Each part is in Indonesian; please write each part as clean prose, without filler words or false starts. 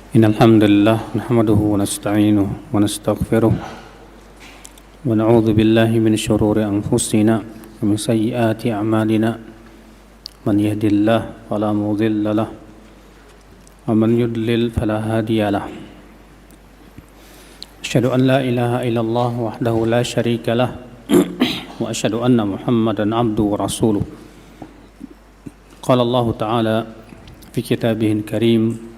إن الحمد لله نحمده ونستعينه ونستغفره ونعوذ بالله من شرور أنفسنا ومن سيئات أعمالنا من يهد الله فلا مضل له ومن يضلل فلا هادي له أشهد أن لا إله إلا الله وحده لا شريك له وأشهد أن محمدا عبده ورسوله قال الله تعالى في كتابه الكريم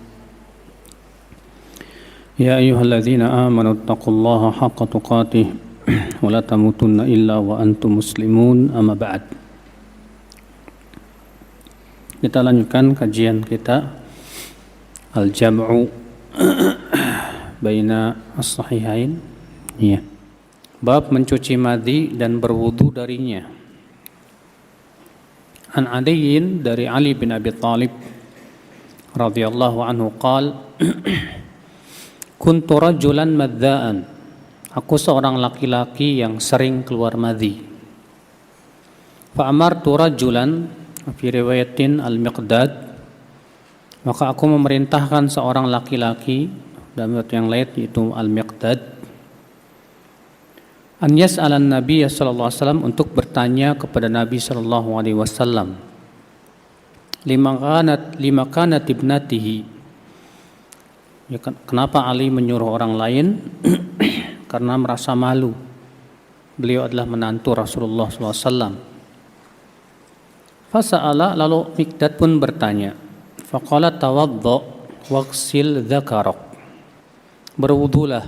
يا أيها الذين آمنوا اتقوا الله حق تقاته ولا تموتن إلا وأنتم مسلمون أما بعد. Kita lanjutkan kajian kita Al-Jam'u Baina As-Sahihain, ya. Bab mencuci madhi dan berwudu darinya. An Aliyin, dari Ali bin Abi Thalib radhiyallahu anhu qala kuntu rajulan madza'an, aku seorang laki-laki yang sering keluar madhi. Fa amartu rajulan, fi riwayatin al-Miqdad, maka aku memerintahkan seorang laki-laki, dalam riwayat yang lain yaitu al-Miqdad, an yas'alan Nabi sallallahu alaihi wasallam, untuk bertanya kepada Nabi sallallahu alaihi wasallam, lima kanat ibnatihi, ya, kenapa Ali menyuruh orang lain? Karena merasa malu. Beliau adalah menantu Rasulullah SAW. Fasa'ala, lalu Miqdad pun bertanya. Faqala tawaddo waqsil dzakarak, berwudulah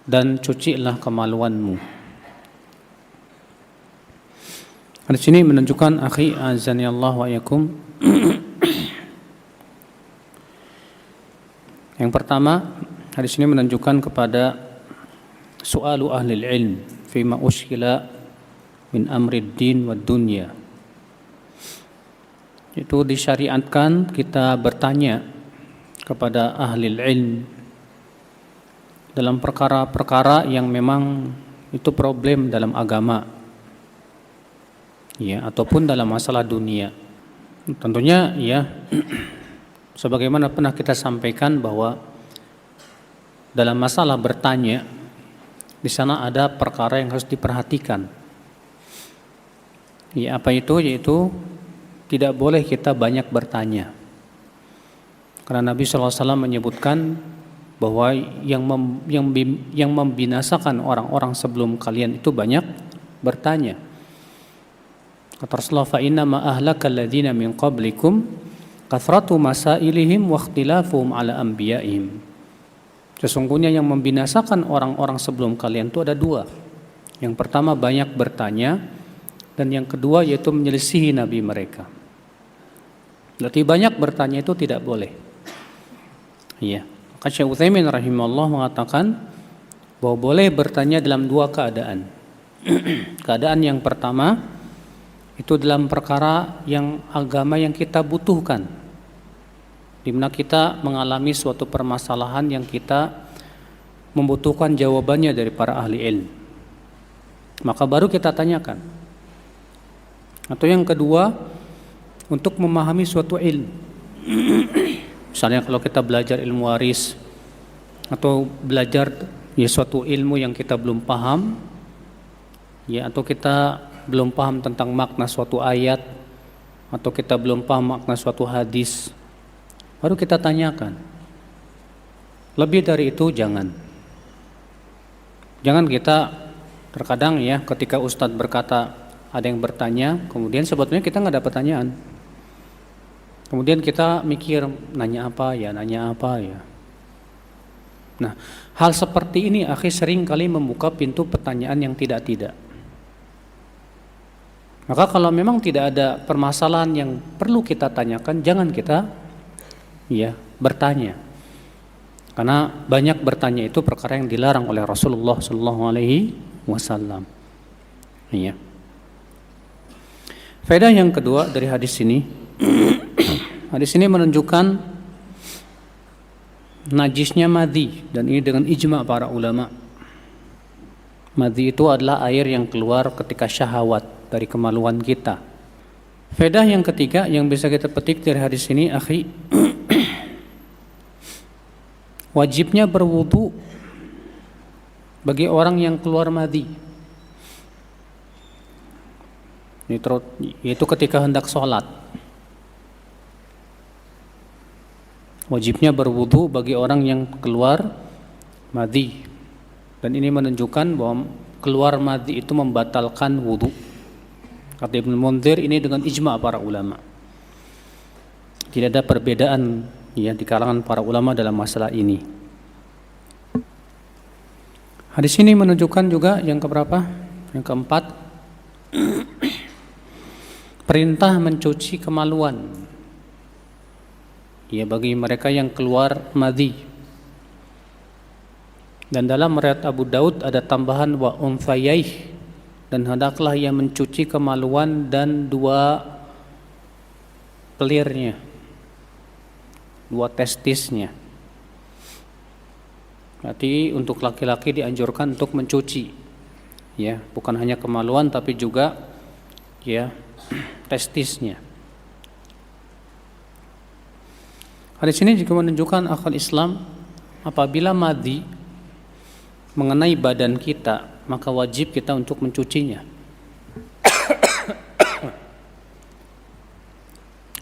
dan cucilah kemaluanmu. Di sini menunjukkan, akhi azani Allah wa yakum, yang pertama, hadis ini menunjukkan kepada su'alu ahli ilm fima ushkila min amrid din wa dunya. Itu disyariatkan kita bertanya kepada ahli ilm dalam perkara-perkara yang memang itu problem dalam agama, ya, ataupun dalam masalah dunia. Tentunya, ya, sebagaimana pernah kita sampaikan bahwa dalam masalah bertanya, di sana ada perkara yang harus diperhatikan. Ya, apa itu? Yaitu tidak boleh kita banyak bertanya. Karena Nabi SAW menyebutkan bahwa yang membinasakan orang-orang sebelum kalian itu banyak bertanya. Kata Rasulullah, fa inna ma ahlakal ladzina min qablikum kathratu masailihim wa ikhtilafuhum ala anbiya'ihim. Sesungguhnya yang membinasakan orang-orang sebelum kalian itu ada dua. Yang pertama banyak bertanya, dan yang kedua yaitu menyelisihi nabi mereka. Berarti banyak bertanya itu tidak boleh. Iya. Maka Syekh Utsaimin rahimahullah mengatakan bahwa boleh bertanya dalam dua keadaan. Keadaan yang pertama itu dalam perkara yang agama yang kita butuhkan, di mana kita mengalami suatu permasalahan yang kita membutuhkan jawabannya dari para ahli ilmu, maka baru kita tanyakan. Atau yang kedua, untuk memahami suatu ilmu. Misalnya kalau kita belajar ilmu waris atau belajar suatu ilmu yang kita belum paham, ya, atau kita belum paham tentang makna suatu ayat, atau kita belum paham makna suatu hadis, baru kita tanyakan. Lebih dari itu jangan kita, terkadang, ya, ketika ustadz berkata ada yang bertanya, kemudian sebetulnya kita nggak ada pertanyaan, kemudian kita mikir nanya apa ya. Nah, hal seperti ini, akhi, sering kali membuka pintu pertanyaan yang tidak. Maka kalau memang tidak ada permasalahan yang perlu kita tanyakan, jangan kita, ya, bertanya. Karena banyak bertanya itu perkara yang dilarang oleh Rasulullah SAW. Iya. Faedah yang kedua dari hadis ini, hadis ini menunjukkan najisnya madhi, dan ini dengan ijma' para ulama. Madhi itu adalah air yang keluar ketika syahwat dari kemaluan kita. Faedah yang ketiga yang bisa kita petik dari hadis ini, akhi, wajibnya berwudu bagi orang yang keluar madhi, yaitu ketika hendak sholat. Wajibnya berwudu bagi orang yang keluar madhi, dan ini menunjukkan bahwa keluar madhi itu membatalkan wudu. Kata Ibnu Mundzir, ini dengan ijma' para ulama. Tidak ada perbedaan ya di kalangan para ulama dalam masalah ini. Hadis ini menunjukkan juga yang keberapa? Yang keempat, perintah mencuci kemaluan ya bagi mereka yang keluar madhi. Dan dalam riwayat Abu Daud ada tambahan wa unfayaih, dan hendaklah ia mencuci kemaluan dan dua pelirnya, dua testisnya. Berarti untuk laki-laki dianjurkan untuk mencuci, ya, bukan hanya kemaluan tapi juga ya testisnya. Hadis ini juga menunjukkan akal Islam, apabila madhi mengenai badan kita, maka wajib kita untuk mencucinya.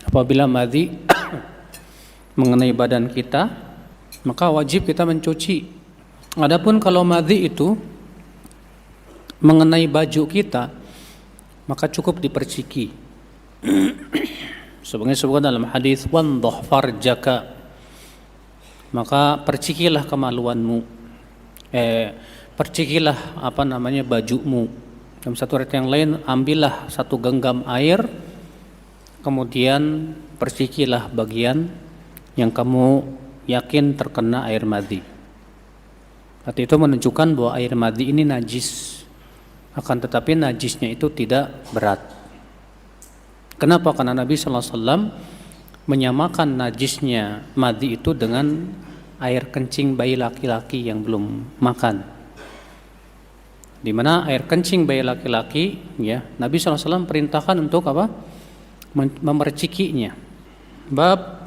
Apabila madhi mengenai badan kita, maka wajib kita mencuci. Adapun kalau madhi itu mengenai baju kita, maka cukup diperciki. Sebagaimana disebutkan dalam hadis wandhah farjaka, maka percikilah kemaluanmu, percikilah bajumu. Dalam satu riwayat yang lain, ambillah satu genggam air, kemudian percikilah bagian yang kamu yakin terkena air madhi. Arti itu menunjukkan bahwa air madhi ini najis, akan tetapi najisnya itu tidak berat. Kenapa? Karena Nabi SAW menyamakan najisnya madhi itu dengan air kencing bayi laki-laki yang belum makan. Di mana air kencing bayi laki-laki, ya, Nabi SAW perintahkan untuk apa? Memercikinya. Bab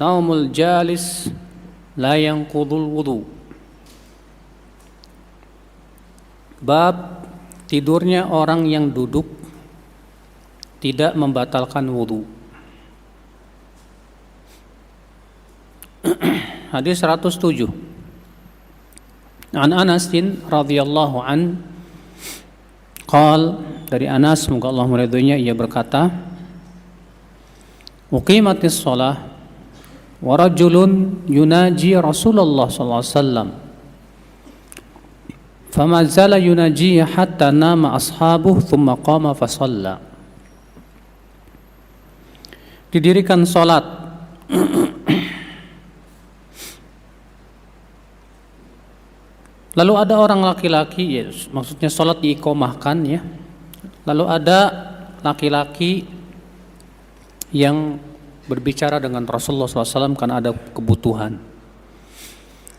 naumul jalis la yanqudul wudu. Bab tidurnya orang yang duduk tidak membatalkan wudu. Hadis 107. An Anas radhiyallahu an qala, dari Anas semoga Allah meridhoinya, ia berkata, uqimatis shalah wa rajulun yunaji Rasulullah sallallahu alaihi wasallam fama zala yunaji hatta nama ashabuh thumma qama fa shalla. Didirikan salat lalu ada orang laki-laki, ya, maksudnya salat diiqomahkan, ya. Lalu ada laki-laki yang berbicara dengan Rasulullah SAW karena ada kebutuhan.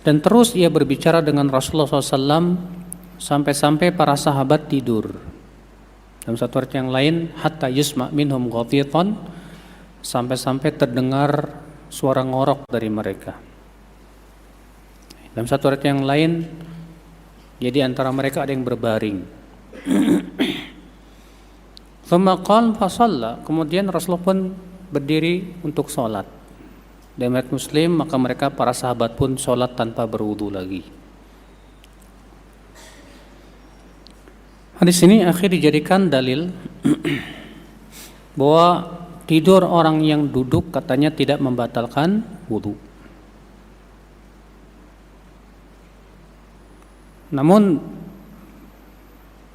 Dan terus ia berbicara dengan Rasulullah SAW sampai-sampai para sahabat tidur. Dalam satu ayat yang lain, hatta yusma' minhum ghatitan, sampai-sampai terdengar suara ngorok dari mereka. Dalam satu ayat yang lain, jadi antara mereka ada yang berbaring. Thumma qala fa shalla, kemudian Rasulullah pun berdiri untuk sholat. Dalam riwayat Muslim, maka mereka para sahabat pun sholat tanpa berwudu lagi. Hadis ini akhir dijadikan dalil bahwa tidur orang yang duduk katanya tidak membatalkan wudu. Namun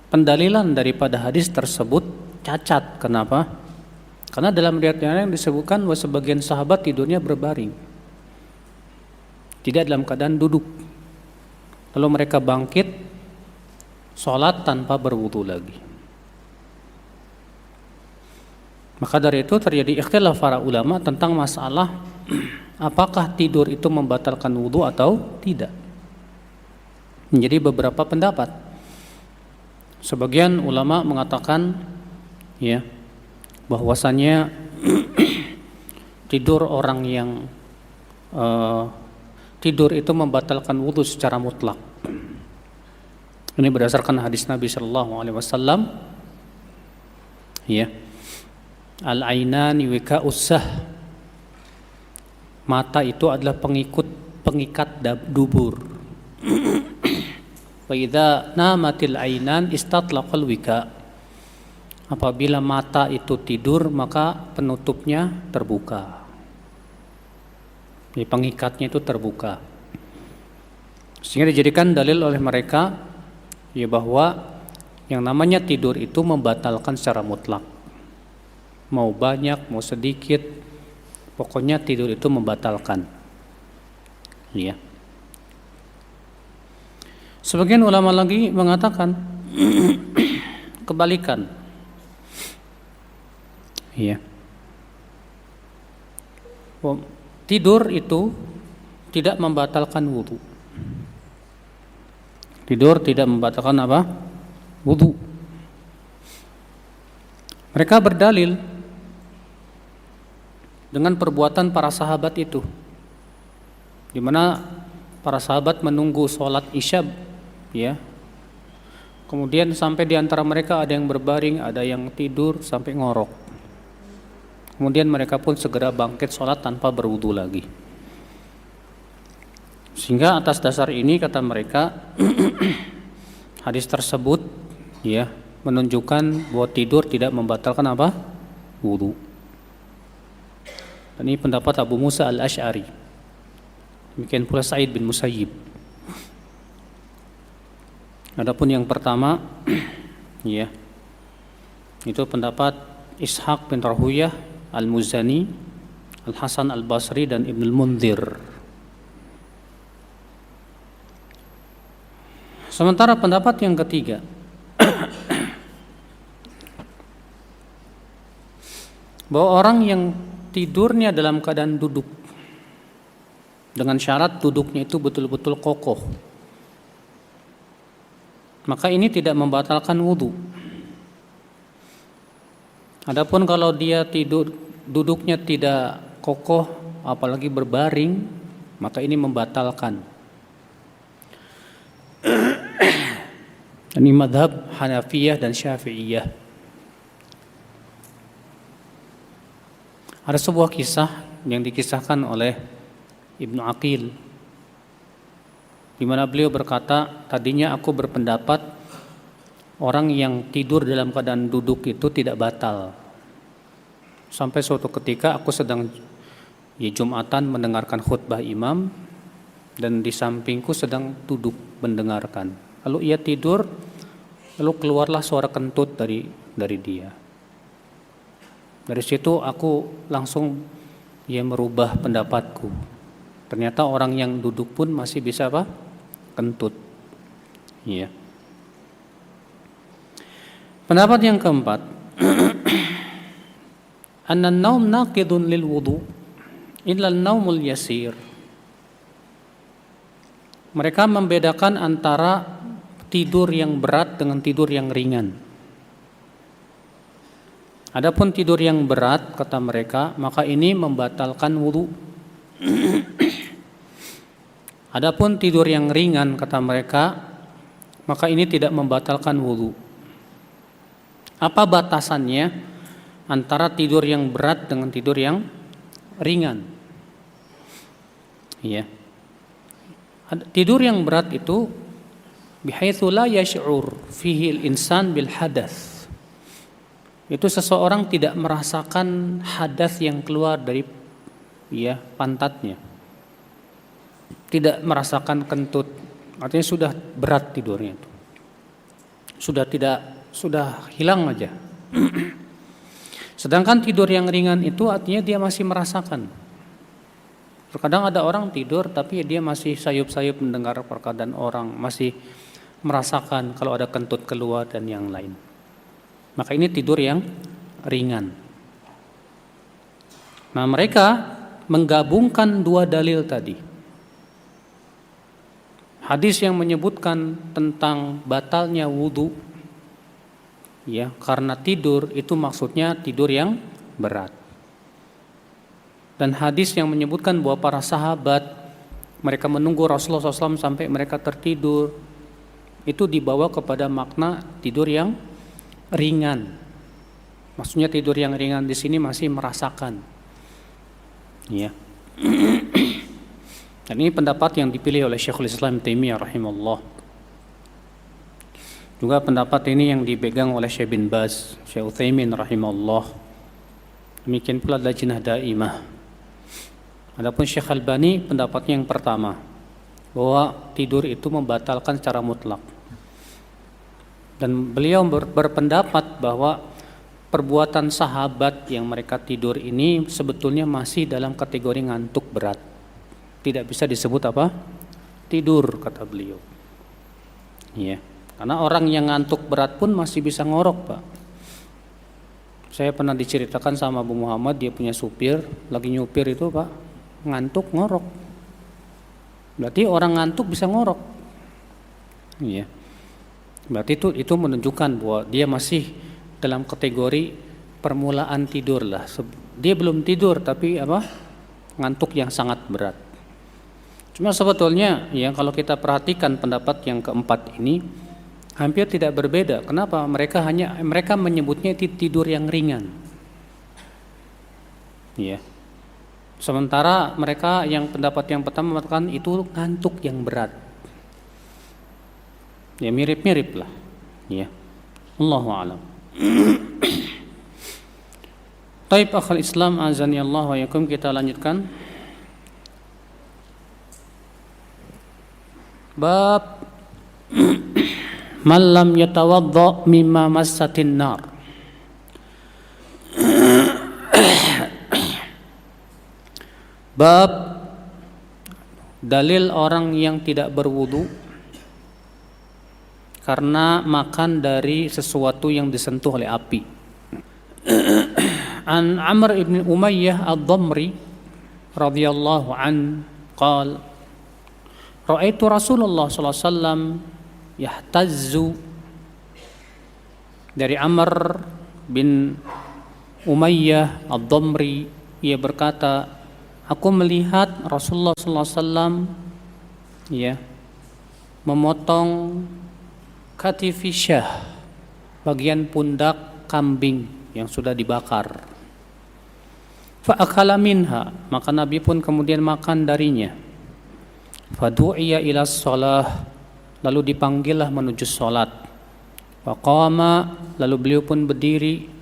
pendalilan daripada hadis tersebut cacat. Kenapa? Karena dalam riwayat yang disebutkan bahwa sebagian sahabat tidurnya berbaring, tidak dalam keadaan duduk. Lalu mereka bangkit sholat tanpa berwudu lagi. Maka dari itu terjadi ikhtilaf para ulama tentang masalah apakah tidur itu membatalkan wudu atau tidak. Menjadi beberapa pendapat. Sebagian ulama mengatakan, ya, bahwasannya tidur orang yang tidur itu membatalkan wudu secara mutlak. Ini berdasarkan hadis Nabi Shallallahu Alaihi Wasallam. Ya, al-ainani wika'us sah. Mata itu adalah pengikat dubur. Wa idza namatil ainan istatlaqal wika. Apabila mata itu tidur, maka penutupnya terbuka. Jadi pengikatnya itu terbuka. Sehingga dijadikan dalil oleh mereka ya bahwa yang namanya tidur itu membatalkan secara mutlak. Mau banyak, mau sedikit, pokoknya tidur itu membatalkan. Ya. Sebagian ulama lagi mengatakan kebalikan. Ya. Tidur itu tidak membatalkan wudu. Tidur tidak membatalkan apa? Wudu. Mereka berdalil dengan perbuatan para sahabat itu, di mana para sahabat menunggu sholat isya, ya. Kemudian sampai di antara mereka ada yang berbaring, ada yang tidur sampai ngorok. Kemudian mereka pun segera bangkit sholat tanpa berwudu lagi. Sehingga atas dasar ini kata mereka hadis tersebut ya menunjukkan bahwa tidur tidak membatalkan apa? Wudu. Dan ini pendapat Abu Musa al-Ash'ari. Demikian pula Sa'id bin Musayyib. Adapun yang pertama ya itu pendapat Ishaq bin Rahuyah Al-Muzani, Al-Hasan Al-Basri dan Ibn Al-Mundhir. Sementara pendapat yang ketiga bahwa orang yang tidurnya dalam keadaan duduk dengan syarat duduknya itu betul-betul kokoh, maka ini tidak membatalkan wudu. Adapun kalau dia tidur duduknya tidak kokoh apalagi berbaring, maka ini membatalkan. Ini madhab Hanafiyah dan Syafi'iyah. Ada sebuah kisah yang dikisahkan oleh Ibnu Aqil, di mana beliau berkata, tadinya aku berpendapat orang yang tidur dalam keadaan duduk itu tidak batal. Sampai suatu ketika aku sedang di Jumatan mendengarkan khutbah imam dan di sampingku sedang duduk mendengarkan. Lalu ia tidur, lalu keluarlah suara kentut dari dia. Dari situ aku langsung merubah pendapatku. Ternyata orang yang duduk pun masih bisa apa? Kentut. Iya. Pendapat yang keempat, anna an-naum naqidun lil wudu illa an-naumul yasir. Mereka membedakan antara tidur yang berat dengan tidur yang ringan. Adapun tidur yang berat kata mereka, maka ini membatalkan wudu. Adapun tidur yang ringan kata mereka, maka ini tidak membatalkan wudu. Apa batasannya antara tidur yang berat dengan tidur yang ringan? Iya. Tidur yang berat itu bihaitsu la yash'ur fihi al-insan bil hadath. Itu seseorang tidak merasakan hadas yang keluar dari pantatnya. Tidak merasakan kentut. Artinya sudah berat tidurnya itu. Sudah hilang aja. Sedangkan tidur yang ringan itu artinya dia masih merasakan. Terkadang ada orang tidur tapi dia masih sayup-sayup mendengar perkataan orang, masih merasakan kalau ada kentut keluar dan yang lain. Maka ini tidur yang ringan. Nah, mereka menggabungkan dua dalil tadi. Hadis yang menyebutkan tentang batalnya wudu karena tidur itu maksudnya tidur yang berat. Dan hadis yang menyebutkan bahwa para sahabat mereka menunggu Rasulullah SAW sampai mereka tertidur. Itu dibawa kepada makna tidur yang ringan. Maksudnya tidur yang ringan di sini masih merasakan. Ya. Dan ini pendapat yang dipilih oleh Syekhul Islam Taimiyah rahimahullah. Juga pendapat ini yang dipegang oleh Syekh bin Baz, Syekh Utsaimin rahimahullah. Demikian pula Lajnah Daimah. Adapun Syekh Albani pendapatnya yang pertama, bahwa tidur itu membatalkan secara mutlak. Dan beliau berpendapat bahwa perbuatan sahabat yang mereka tidur ini sebetulnya masih dalam kategori ngantuk berat. Tidak bisa disebut apa? Tidur, kata beliau. Ya, karena orang yang ngantuk berat pun masih bisa ngorok, Pak. Saya pernah diceritakan sama Abu Muhammad, dia punya supir, lagi nyupir itu, Pak, ngantuk ngorok. Berarti orang ngantuk bisa ngorok. Iya. Berarti itu menunjukkan bahwa dia masih dalam kategori permulaan tidur lah. Dia belum tidur tapi ngantuk yang sangat berat. Cuma sebetulnya ya kalau kita perhatikan pendapat yang keempat ini hampir tidak berbeda. Kenapa? Mereka menyebutnya tidur yang ringan. Iya. Sementara mereka yang pendapat yang pertama mengatakan itu ngantuk yang berat. Ya mirip-mirip lah. Ya. Allahu a'lam. Taib akhal Islam azani Allah wa yakum, kita lanjutkan. Bab man lam yatawadda mimma massatin nar. Bab dalil orang yang tidak berwudu karena makan dari sesuatu yang disentuh oleh api. An Amr ibn Umayyah ad-Damri radhiyallahu an qala ra'aitu Rasulullah sallallahu alaihi wasallam yahtazzu. Dari Amr bin Umayyah ad-Damri, ia berkata, aku melihat Rasulullah SAW memotong katifishah, bagian pundak kambing yang sudah dibakar. Fa'akala minha, maka Nabi pun kemudian makan darinya. Fadu'iya ila shalah, lalu dipanggillah menuju salat. Faqama, lalu beliau pun berdiri.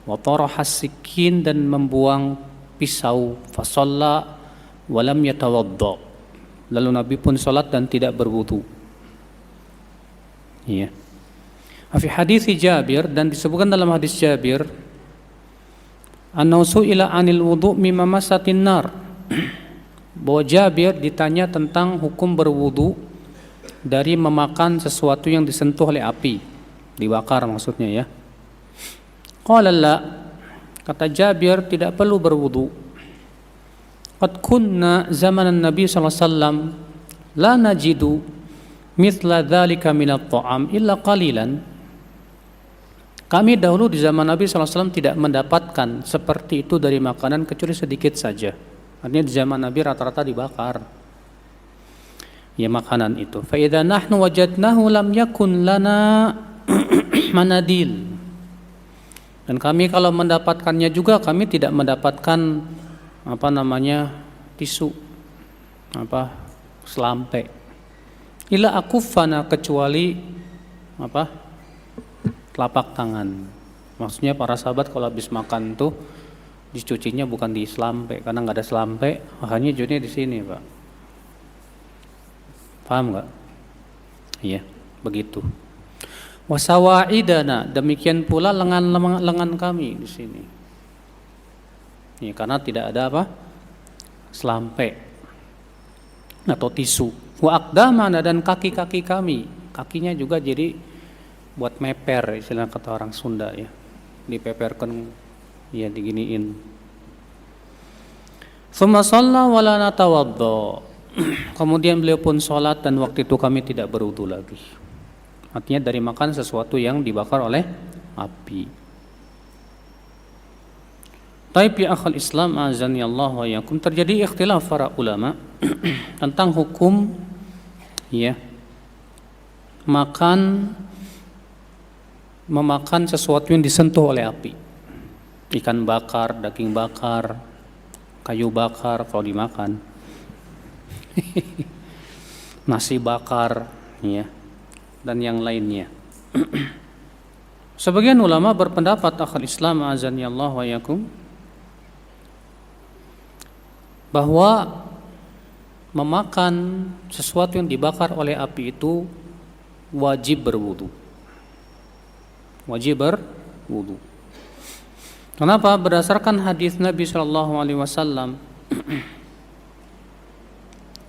Wa taraha sikin, dan membuang pisau. Fasalla walam yatawadda, lalu Nabi pun salat dan tidak berwudu. Ya. Fi hadis Jabir, dan disebutkan dalam hadis Jabir, annahu su'ila 'anil wudu' mimma massatin nar, bahwa Jabir ditanya tentang hukum berwudu dari memakan sesuatu yang disentuh oleh api, dibakar maksudnya ya. Qala la, kata Jabir, tidak perlu berwudu. Qad kunna zamanan Nabi sallallahu alaihi wasallam la najidu mithla dzalika minat ta'am illa qalilan. Kami dahulu di zaman Nabi sallallahu alaihi wasallam tidak mendapatkan seperti itu dari makanan kecuali sedikit saja. Artinya di zaman Nabi rata-rata dibakar ya makanan itu. Fa idza nahnu wajadnahu lam yakun lana manadil. Dan kami kalau mendapatkannya juga kami tidak mendapatkan tisu, selampe. Ila akufana, kecuali telapak tangan. Maksudnya para sahabat kalau habis makan tuh dicucinya bukan di selampe, karena nggak ada selampe, makanya cucinya di sini, Pak. Paham nggak? Iya, begitu. Wasawaidana, demikian pula lengan kami di sini. Ya, karena tidak ada selampe atau tisu. Wa aqdamana, dan kaki-kaki kami, kakinya juga jadi buat meper, istilah kata orang Sunda ya. Dipeperkan ya, diginiin. Tsumma shalla wa la natawadda. Kemudian beliau pun sholat dan waktu itu kami tidak berwudu lagi. Artinya dari makan sesuatu yang dibakar oleh api. Taib ya akhal Islam azani Allah wa yakum, terjadi ikhtilaf para ulama tentang hukum ya memakan sesuatu yang disentuh oleh api. Ikan bakar, daging bakar, kayu bakar kalau dimakan. Nasi bakar ya dan yang lainnya. Sebagian ulama berpendapat akhal Islam azani Allah wa yakum bahwa memakan sesuatu yang dibakar oleh api itu wajib berwudu. Wajib berwudu. Kenapa? Berdasarkan hadis Nabi sallallahu alaihi wasallam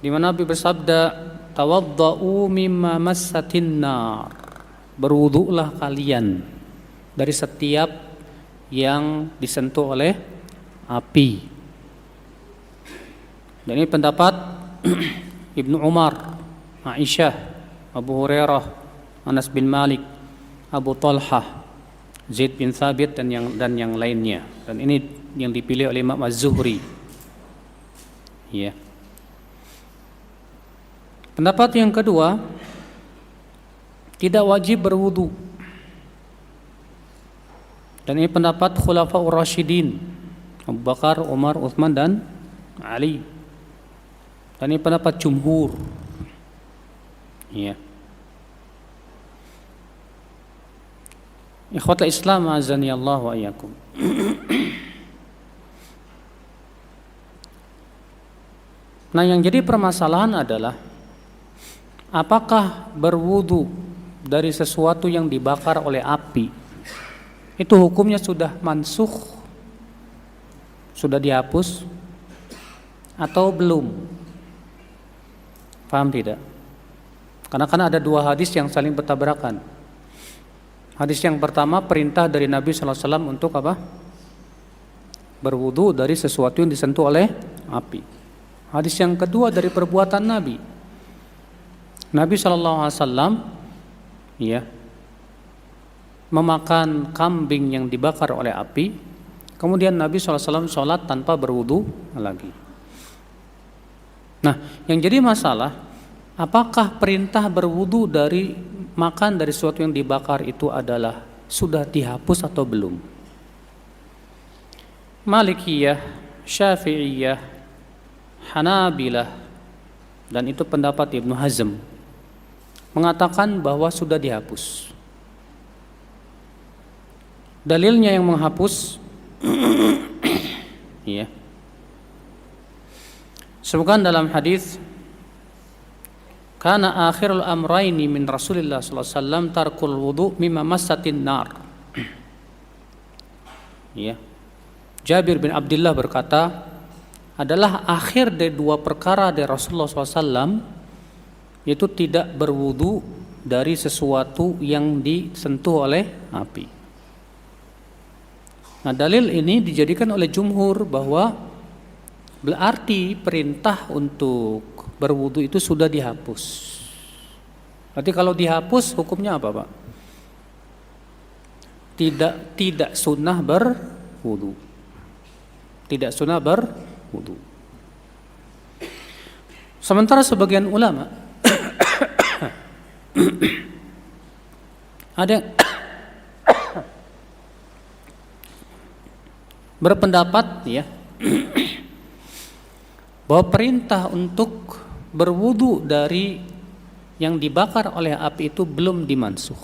di mana Nabi bersabda, "Tawaddau mimma massatin nar." Berwudulah kalian dari setiap yang disentuh oleh api. Dan ini pendapat Ibnu Umar, Aisyah, Abu Hurairah, Anas bin Malik, Abu Talhah, Zaid bin Thabit dan yang lainnya. Dan ini yang dipilih oleh Imam Az-Zuhri. Ya. Pendapat yang kedua, tidak wajib berwudu. Dan ini pendapat Khulafaur Rasyidin, Abu Bakar, Umar, Utsman dan Ali. Dan ini pendapat jumhur. Ya. Ikhwatul Islam azani Allah wa iyyakum. Nah, yang jadi permasalahan adalah apakah berwudu dari sesuatu yang dibakar oleh api itu hukumnya sudah mansukh, sudah dihapus atau belum? Paham tidak? Karena kan ada dua hadis yang saling bertabrakan. Hadis yang pertama perintah dari Nabi SAW untuk apa? Berwudu dari sesuatu yang disentuh oleh api. Hadis yang kedua dari perbuatan Nabi. Nabi SAW ya memakan kambing yang dibakar oleh api. Kemudian Nabi SAW sholat tanpa berwudu lagi. Nah, yang jadi masalah, apakah perintah berwudu dari makan dari sesuatu yang dibakar itu adalah sudah dihapus atau belum? Malikiyah, Syafi'iyah, Hanabilah, dan itu pendapat Ibnu Hazm mengatakan bahwa sudah dihapus. Dalilnya yang menghapus ya. Sebutkan dalam hadis, kana akhirul amraini min Rasulillah sallallahu alaihi wasallam tarkul wudu mimma massatin nar. Ya. Jabir bin Abdullah berkata, adalah akhir dari dua perkara dari Rasulullah SAW, yaitu tidak berwudu dari sesuatu yang disentuh oleh api. Nah, dalil ini dijadikan oleh jumhur bahwa berarti perintah untuk berwudu itu sudah dihapus. Berarti kalau dihapus hukumnya apa, Pak? Tidak sunnah berwudu. Tidak sunnah berwudu. Sementara sebagian ulama ada yang berpendapat ya bahwa perintah untuk berwudu dari yang dibakar oleh api itu belum dimansukh.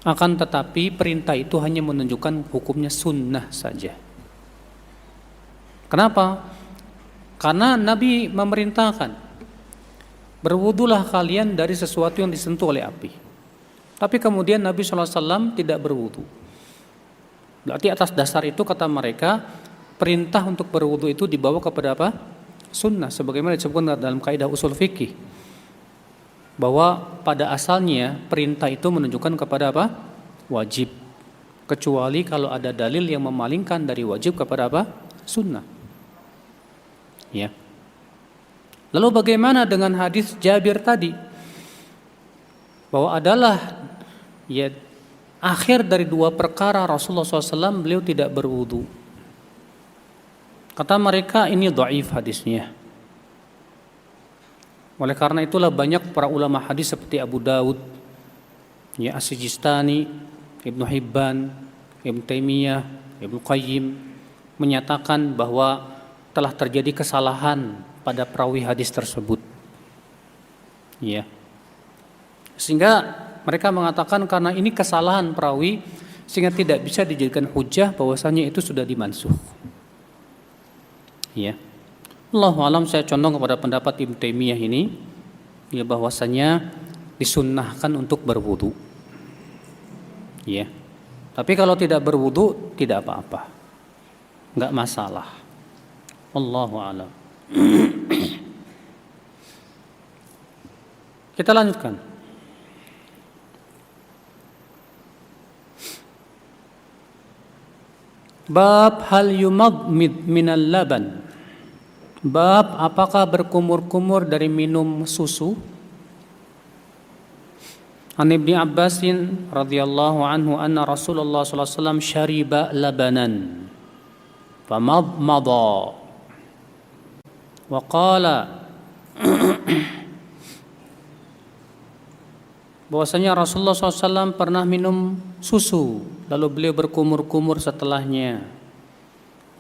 Akan tetapi perintah itu hanya menunjukkan hukumnya sunnah saja. Kenapa? Karena Nabi memerintahkan, berwudulah kalian dari sesuatu yang disentuh oleh api. Tapi kemudian Nabi SAW tidak berwudu. Berarti atas dasar itu kata mereka, perintah untuk berwudu itu dibawa kepada apa? Sunnah, sebagaimana disebutkan dalam kaidah usul fikih, bahwa pada asalnya perintah itu menunjukkan kepada apa? Wajib. Kecuali kalau ada dalil yang memalingkan dari wajib kepada apa? Sunnah. Ya. Lalu bagaimana dengan hadis Jabir tadi? Bahwa adalah ya akhir dari dua perkara Rasulullah SAW beliau tidak berwudu. Kata mereka ini dhaif hadisnya. Oleh karena itulah banyak para ulama hadis seperti Abu Daud, ya As-Sijistani, Ibnu Hibban, Ibnu Taimiyah, Ibnu Qayyim menyatakan bahwa telah terjadi kesalahan pada perawi hadis tersebut. Ya. Sehingga mereka mengatakan karena ini kesalahan perawi sehingga tidak bisa dijadikan hujah bahwasanya itu sudah dimansuh. Ya. Allahu alam, saya condong kepada pendapat Ibnu Taimiyah ini ya bahwasanya disunnahkan untuk berwudu. Ya. Tapi kalau tidak berwudu tidak apa-apa. Enggak masalah. Allahu alam. Kita lanjutkan. Bab hal yumadmid minal laban. Bab apakah berkumur-kumur dari minum susu? An Ibni Abbasin radhiyallahu anhu anna Rasulullah sallallahu alaihi wasallam syariba labanan famadmada wa qala bahwasanya Rasulullah SAW pernah minum susu lalu beliau berkumur-kumur setelahnya.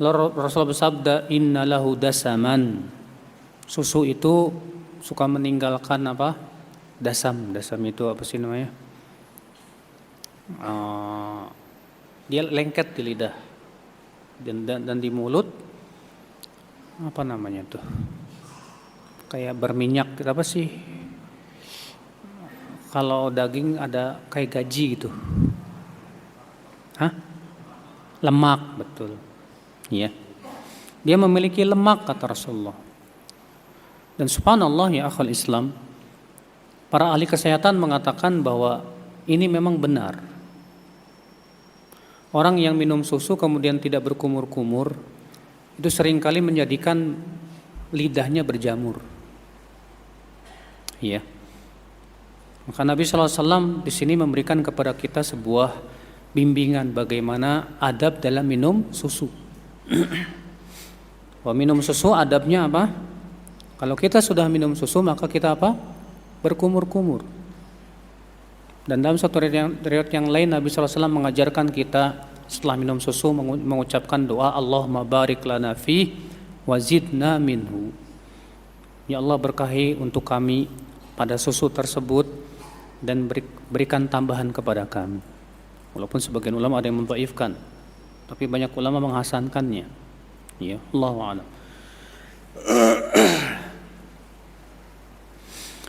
Lalu Rasulullah bersabda, inna lahu dasaman. Susu itu suka meninggalkan apa? Dasam. Dasam itu apa sih namanya? Dia lengket di lidah dan di mulut. Apa namanya tuh? Kayak berminyak. Apa sih? Kalau daging ada kayak gaji gitu. Hah? Lemak, betul. Ya. Dia memiliki lemak kata Rasulullah. Dan subhanallah ya akhul Islam, para ahli kesehatan mengatakan bahwa ini memang benar. Orang yang minum susu kemudian tidak berkumur-kumur itu seringkali menjadikan lidahnya berjamur. Ya. Maka Nabi SAW di sini memberikan kepada kita sebuah bimbingan bagaimana adab dalam minum susu. Bahwa minum susu adabnya apa? Kalau kita sudah minum susu maka kita apa? Berkumur-kumur. Dan dalam satu riwayat yang lain Nabi SAW mengajarkan kita setelah minum susu mengucapkan doa Allahumma barik lana fi wa zidna minhu. Ya Allah berkahi untuk kami pada susu tersebut dan berikan tambahan kepada kami. Walaupun sebagian ulama ada yang mendhaifkan, tapi banyak ulama menghasankannya. Ya, Allahu a'lam.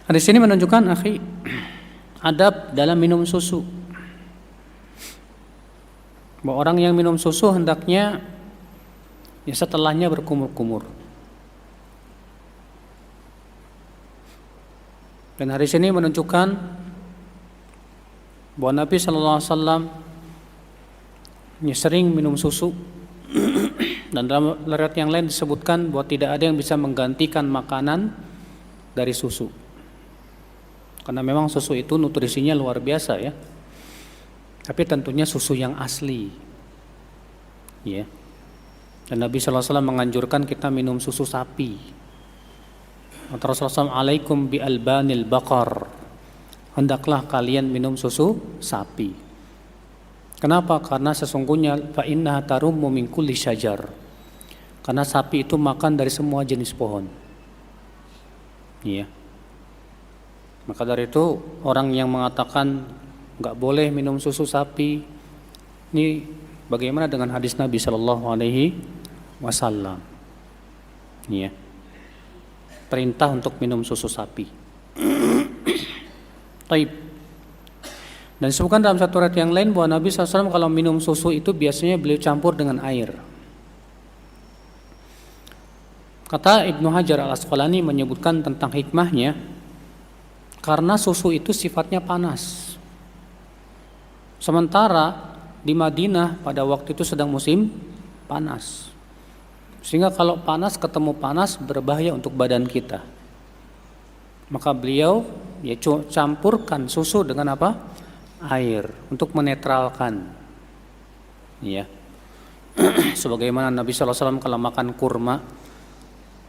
Hadis ini menunjukkan akhi adab dalam minum susu. Bahwa orang yang minum susu hendaknya ya setelahnya berkumur-kumur. Dan hadis ini menunjukkan bahwa Nabi sallallahu alaihi wasallam sering minum susu. Dan dalam riwayat yang lain disebutkan bahwa tidak ada yang bisa menggantikan makanan dari susu. Karena memang susu itu nutrisinya luar biasa ya. Tapi tentunya susu yang asli. Ya. Dan Nabi sallallahu alaihi wasallam menganjurkan kita minum susu sapi. Rasulullah SAW, alaikum bi albanil baqar. Hendaklah kalian minum susu sapi. Kenapa? Karena sesungguhnya fa innaha tarummu min kulli syajar. Karena sapi itu makan dari semua jenis pohon. Iya. Maka dari itu orang yang mengatakan enggak boleh minum susu sapi, ini bagaimana dengan hadis Nabi sallallahu alaihi wasallam? Iya. Perintah untuk minum susu sapi. Taib. Dan disebutkan dalam satu riwayat yang lain bahwa Nabi SAW kalau minum susu itu biasanya beliau campur dengan air. Kata Ibnu Hajar Al-Asqalani menyebutkan tentang hikmahnya, karena susu itu sifatnya panas. Sementara di Madinah pada waktu itu sedang musim panas. Sehingga kalau panas ketemu panas berbahaya untuk badan kita. Maka beliau ya campurkan susu dengan apa? air untuk menetralkan, ya. Sebagaimana Nabi SAW kalau makan kurma,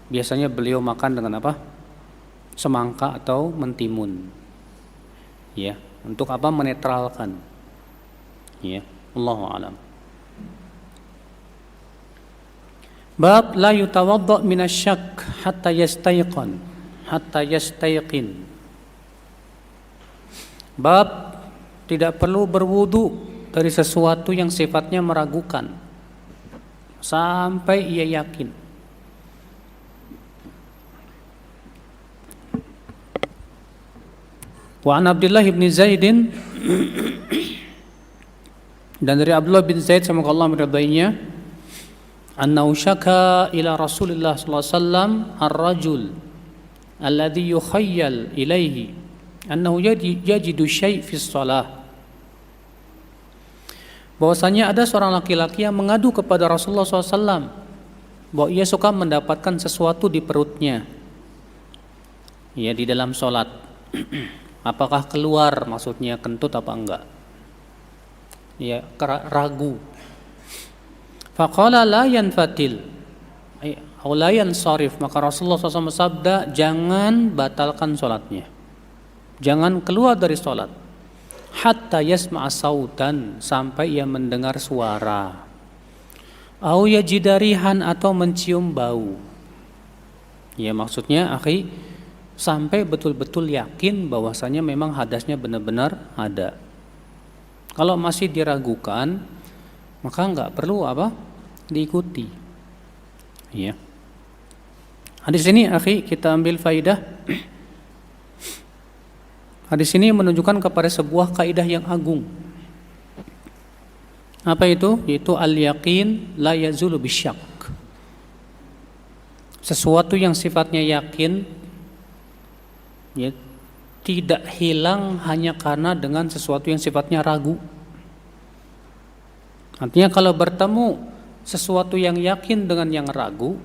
biasanya beliau makan dengan apa? Semangka atau mentimun, ya, untuk apa? Menetralkan, ya. Allahu a'lam. Bab la yutawadda minasyak hatta yastayqin. Bab tidak perlu berwudu dari sesuatu yang sifatnya meragukan sampai ia yakin. Wa an Abdullah bin Zaid dan dari Abdullah bin Zaid, semoga Allah meridainya, annahu syaka ila Rasulillah sallallahu alaihi wasallam ar-rajul alladhi yukhayyal ilaihi annahu yajidu syai' fi shalah. Bahwasanya ada seorang laki-laki yang mengadu kepada Rasulullah SAW bahwa ia suka mendapatkan sesuatu di perutnya, ya, di dalam sholat. Apakah keluar, maksudnya kentut apa enggak, ya, ragu. Faqala la yanfatil aw la yansarif, maka Rasulullah SAW bersabda, jangan batalkan sholatnya, jangan keluar dari sholat, hatta yasma'a sautan, sampai ia mendengar suara, au yajidarihan, atau mencium bau, ya, maksudnya akhi, sampai betul-betul yakin bahwasanya memang hadasnya benar-benar ada. Kalau masih diragukan, maka enggak perlu apa? Diikuti, ya. Hadis ini akhi, kita ambil faidah. Hadis ini menunjukkan kepada sebuah kaidah yang agung. Apa itu? Yaitu al-yaqin la yazulu bisyak. Sesuatu yang sifatnya yakin, ya, tidak hilang hanya karena dengan sesuatu yang sifatnya ragu. Artinya kalau bertemu sesuatu yang yakin dengan yang ragu,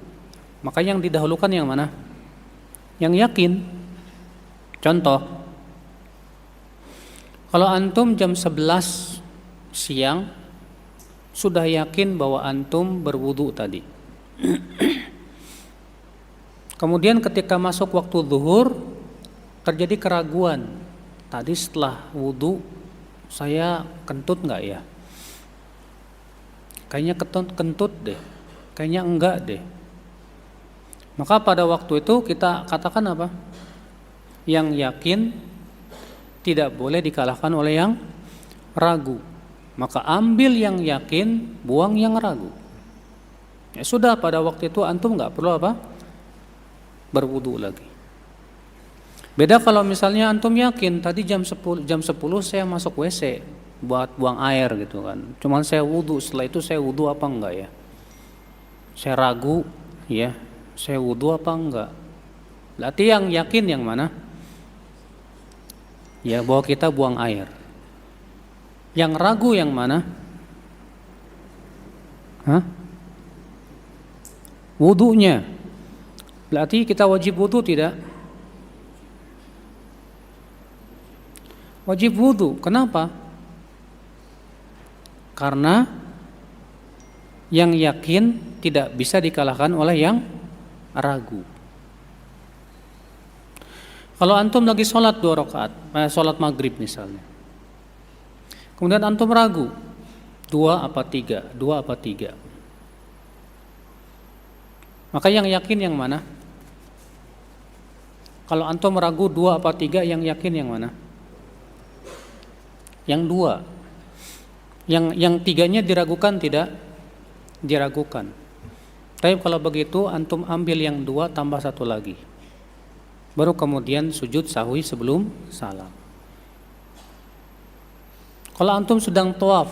maka yang didahulukan yang mana? Yang yakin. Contoh, kalau antum jam 11 siang sudah yakin bahwa antum berwudu tadi. Kemudian ketika masuk waktu zuhur terjadi keraguan. Tadi setelah wudu saya kentut enggak ya? Kayaknya kentut deh. Kayaknya enggak deh. Maka pada waktu itu kita katakan apa? Yang yakin tidak boleh dikalahkan oleh yang ragu. Maka ambil yang yakin, buang yang ragu. Ya sudah, pada waktu itu antum enggak perlu apa? Berwudu lagi. Beda kalau misalnya antum yakin tadi jam 10 saya masuk WC buat buang air gitu kan. Cuman saya wudu, setelah itu saya wudu apa enggak ya? Saya ragu, ya, saya wudu apa enggak? Berarti yang yakin yang mana? Ya, bahwa kita buang air. Yang ragu yang mana? Wudunya. Berarti kita wajib wudu tidak? Wajib wudu. Kenapa? Karena yang yakin tidak bisa dikalahkan oleh yang ragu. Kalau antum lagi sholat 2 rakaat, sholat maghrib misalnya, kemudian antum ragu 2 apa 3, maka yang yakin yang mana? Kalau antum ragu 2 apa 3, yang yakin yang mana? Yang 2. Yang 3-nya diragukan tidak? Diragukan. Tapi kalau begitu antum ambil yang 2 tambah 1 lagi. Baru kemudian sujud sahwi sebelum salam. Kalau antum sedang tawaf,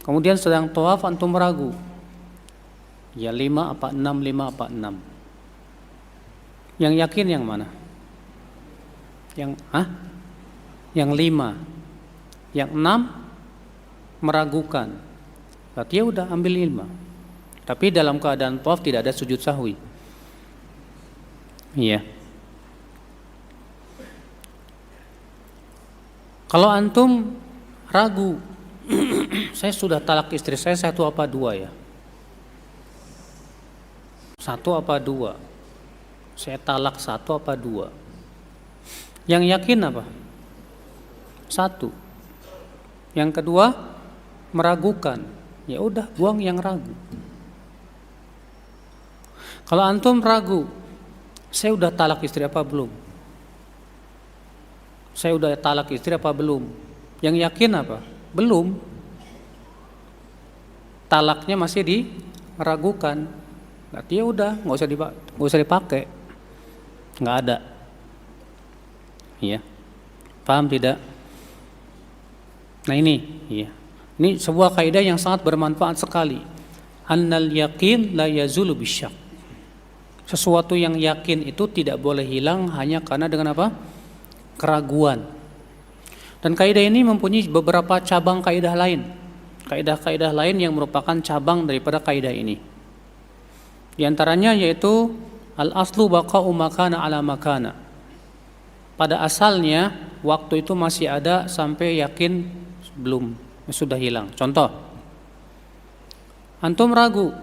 kemudian sedang tawaf antum ragu, ya 5 apa 6, 5 apa 6. Yang yakin yang mana? Yang 5. Yang 6 meragukan. Berarti ya udah ambil 5. Tapi dalam keadaan tawaf tidak ada sujud sahwi. Iya. Kalau antum ragu, saya sudah talak istri saya satu apa dua ya? Satu apa dua? Saya talak satu apa dua? Yang yakin apa? Satu. Yang kedua meragukan. Ya udah, buang yang ragu. Kalau antum ragu, saya udah talak istri apa belum? Saya udah talak istri apa belum? Yang yakin apa? Belum. Talaknya masih diragukan. Berarti ya udah, nggak usah dipakai. Nggak ada. Iya. Paham tidak? Nah ini, iya. Ini sebuah kaidah yang sangat bermanfaat sekali. Annal yaqin la yazulu bisyak. Sesuatu yang yakin itu tidak boleh hilang hanya karena dengan apa? Keraguan. Dan kaidah ini mempunyai beberapa cabang kaidah lain. Kaidah-kaidah lain yang merupakan cabang daripada kaidah ini. Di antaranya yaitu al-aslu baqa'u makana ala makana. Pada asalnya waktu itu masih ada sampai yakin belum, sudah hilang. Contoh, antum ragu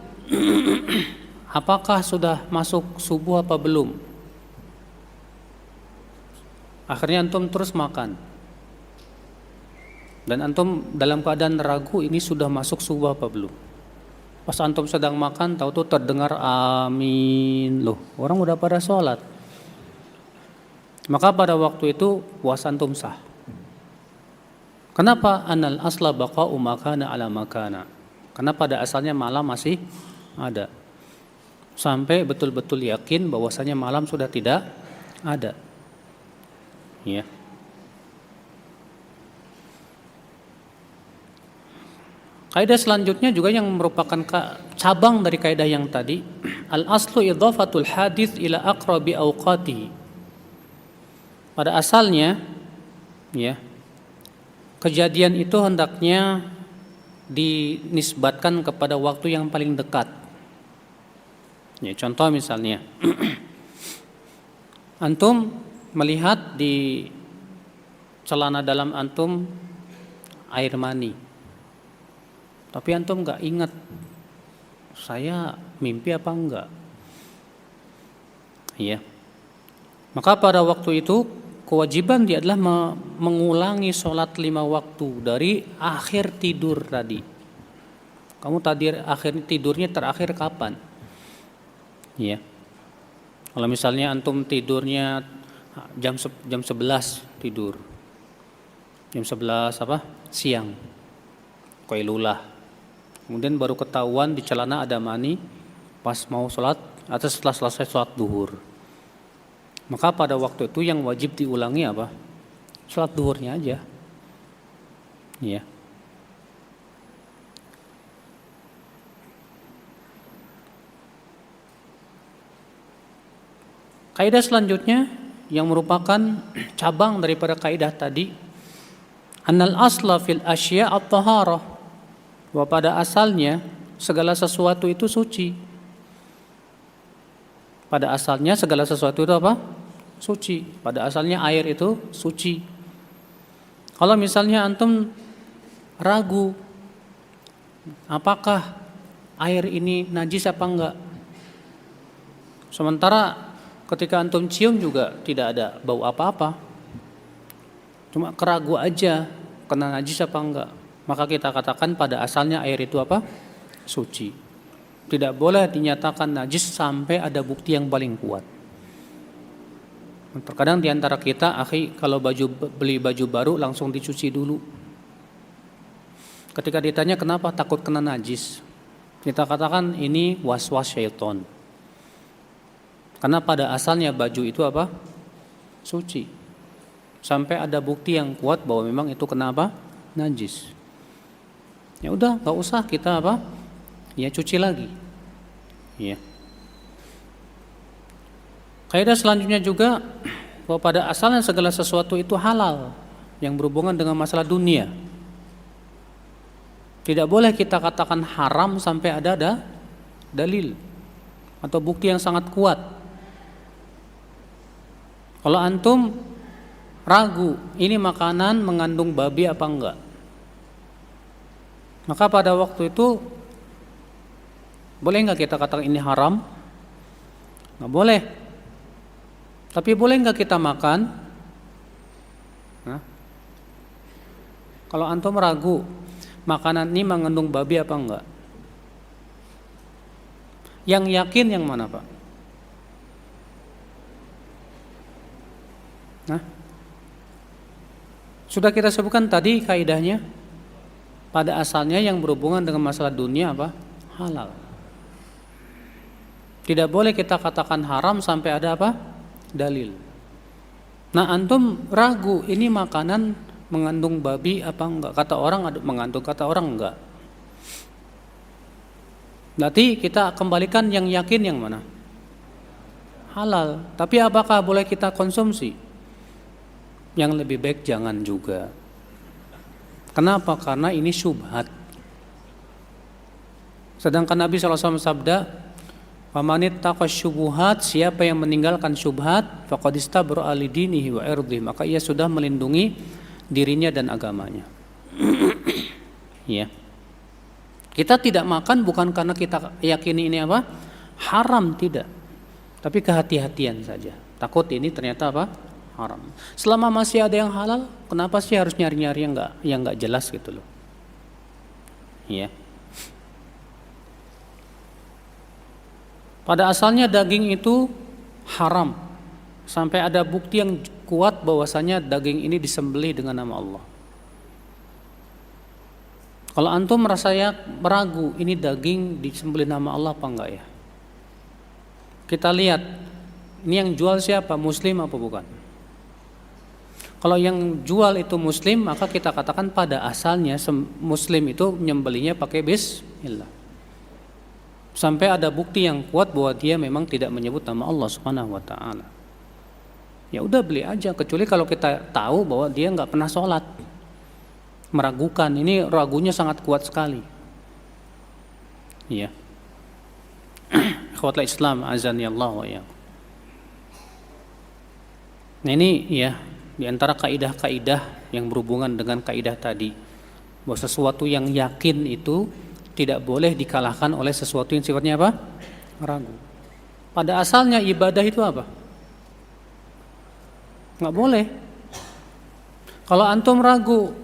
apakah sudah masuk subuh apa belum? Akhirnya antum terus makan. Dan antum dalam keadaan ragu ini sudah masuk subuh apa belum. Pas antum sedang makan, tahu tuh terdengar amin. Loh, orang udah pada sholat. Maka pada waktu itu puasa antum sah. Kenapa? Anal asla baqa'u makana ala makana. Karena pada asalnya malam masih ada. Sampai betul-betul yakin bahwasanya malam sudah tidak ada. Ya. Kaidah selanjutnya juga yang merupakan cabang dari kaidah yang tadi, al-aslu idhafatul hadits ila aqrabi awqatihi. Pada asalnya, ya, kejadian itu hendaknya dinisbatkan kepada waktu yang paling dekat. Ya, contoh misalnya, antum melihat di celana dalam antum air mani, tapi antum nggak ingat saya mimpi apa enggak, ya. Maka pada waktu itu kewajiban dia adalah mengulangi sholat 5 waktu dari akhir tidur tadi. Kamu tadi akhir tidurnya terakhir kapan? Ya. Kalau misalnya antum tidurnya jam 11 tidur. Jam 11 apa? Siang. Qailulah. Kemudian baru ketahuan di celana ada mani pas mau sholat atau setelah selesai sholat duhur. Maka pada waktu itu yang wajib diulangi apa? Sholat duhurnya aja. Ya. Kaidah selanjutnya yang merupakan cabang daripada kaidah tadi, annal asla fil asya' at-taharah. Bahwa pada asalnya segala sesuatu itu suci. Pada asalnya segala sesuatu itu apa? Suci. Pada asalnya air itu suci. Kalau misalnya antum ragu apakah air ini najis apa enggak, sementara ketika antum cium juga tidak ada bau apa-apa, cuma keragu aja kena najis apa enggak, maka kita katakan pada asalnya air itu apa? Suci. Tidak boleh dinyatakan najis sampai ada bukti yang paling kuat. Terkadang diantara kita, akhi, kalau beli baju baru langsung dicuci dulu. Ketika ditanya kenapa takut kena najis, kita katakan ini was-was syaitan. Karena pada asalnya baju itu apa? Suci. Sampai ada bukti yang kuat bahwa memang itu kenapa? Najis. Ya udah, enggak usah kita apa? Ya cuci lagi. Ya. Kaidah selanjutnya juga bahwa pada asalnya segala sesuatu itu halal yang berhubungan dengan masalah dunia. Tidak boleh kita katakan haram sampai ada dalil atau bukti yang sangat kuat. Kalau antum ragu ini makanan mengandung babi apa enggak. Maka pada waktu itu boleh enggak kita katakan ini haram? Enggak boleh. Tapi boleh enggak kita makan? Nah, kalau antum ragu makanan ini mengandung babi apa enggak? Yang yakin yang mana, Pak? Nah, sudah kita sebutkan tadi kaidahnya. Pada asalnya yang berhubungan dengan masalah dunia apa? Halal. Tidak boleh kita katakan haram sampai ada apa? Dalil. Nah, antum ragu ini makanan mengandung babi apa enggak? Kata orang mengandung, kata orang enggak. Berarti kita kembalikan yang yakin yang mana? Halal. Tapi apakah boleh kita konsumsi? Yang lebih baik jangan juga. Kenapa? Karena ini syubhat. Sedangkan Nabi SAW sabda, "Famanit taqash syubuhat," siapa yang meninggalkan syubhat, faqad istabra li dinihi wa irdihi, maka ia sudah melindungi dirinya dan agamanya. Ya. Kita tidak makan bukan karena kita yakini ini apa? Haram, tidak. Tapi kehati-hatian saja. Takut ini ternyata apa? Haram. Selama masih ada yang halal, kenapa sih harus nyari-nyari yang enggak jelas gitu loh. Ya. Pada asalnya daging itu haram. Sampai ada bukti yang kuat bahwasanya daging ini disembelih dengan nama Allah. Kalau antum merasa meragu ini daging disembelih nama Allah apa enggak ya? Kita lihat ini yang jual siapa? Muslim apa bukan? Kalau yang jual itu muslim, maka kita katakan pada asalnya muslim itu menyembelihnya pakai bismillah. Sampai ada bukti yang kuat bahwa dia memang tidak menyebut nama Allah Subhanahu wa taala. Ya udah beli aja, kecuali kalau kita tahu bahwa dia enggak pernah sholat. Meragukan, ini ragunya sangat kuat sekali. Iya. Ikhwatul Islam azani Allah wa iyyakum. Nah ini ya, di antara kaidah-kaidah yang berhubungan dengan kaidah tadi, bahwa sesuatu yang yakin itu tidak boleh dikalahkan oleh sesuatu yang sifatnya apa? Ragu. Pada asalnya ibadah itu apa? Nggak boleh. Kalau antum ragu,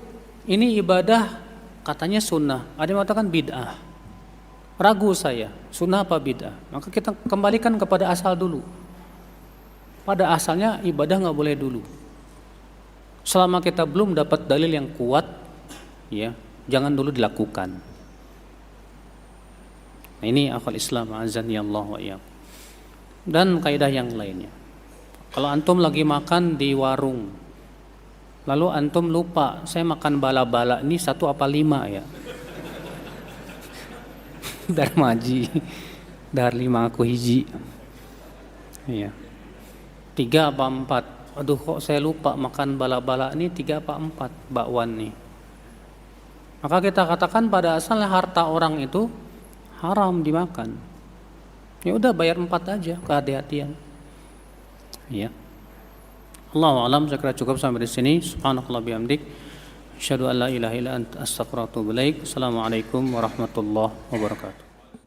ini ibadah katanya sunnah, ada yang mengatakan bid'ah. Ragu saya, sunnah apa bid'ah? Maka kita kembalikan kepada asal dulu. Pada asalnya ibadah nggak boleh dulu. Selama kita belum dapat dalil yang kuat, ya, jangan dulu dilakukan. Nah, ini akal Islam azani Allah wa iyyakum. Dan kaidah yang lainnya. Kalau antum lagi makan di warung, lalu antum lupa, saya makan bala-bala ini 1 apa 5 ya? Darmaji, dar 5 aku hiji. Iya. 3 apa 4? Aduh kok saya lupa makan bala-bala ini 3 apa 4 bakwan nih. Maka kita katakan pada asalnya harta orang itu haram dimakan. Ya udah bayar 4 aja, kehati-hatian. Ya. Allahu a'lam, saya kira cukup sampai di sini. Subhanakallah bihamdik, asyhadu an la ilaha illa anta, astaghfiruka wa atubu ilaik. Assalamualaikum warahmatullahi wabarakatuh.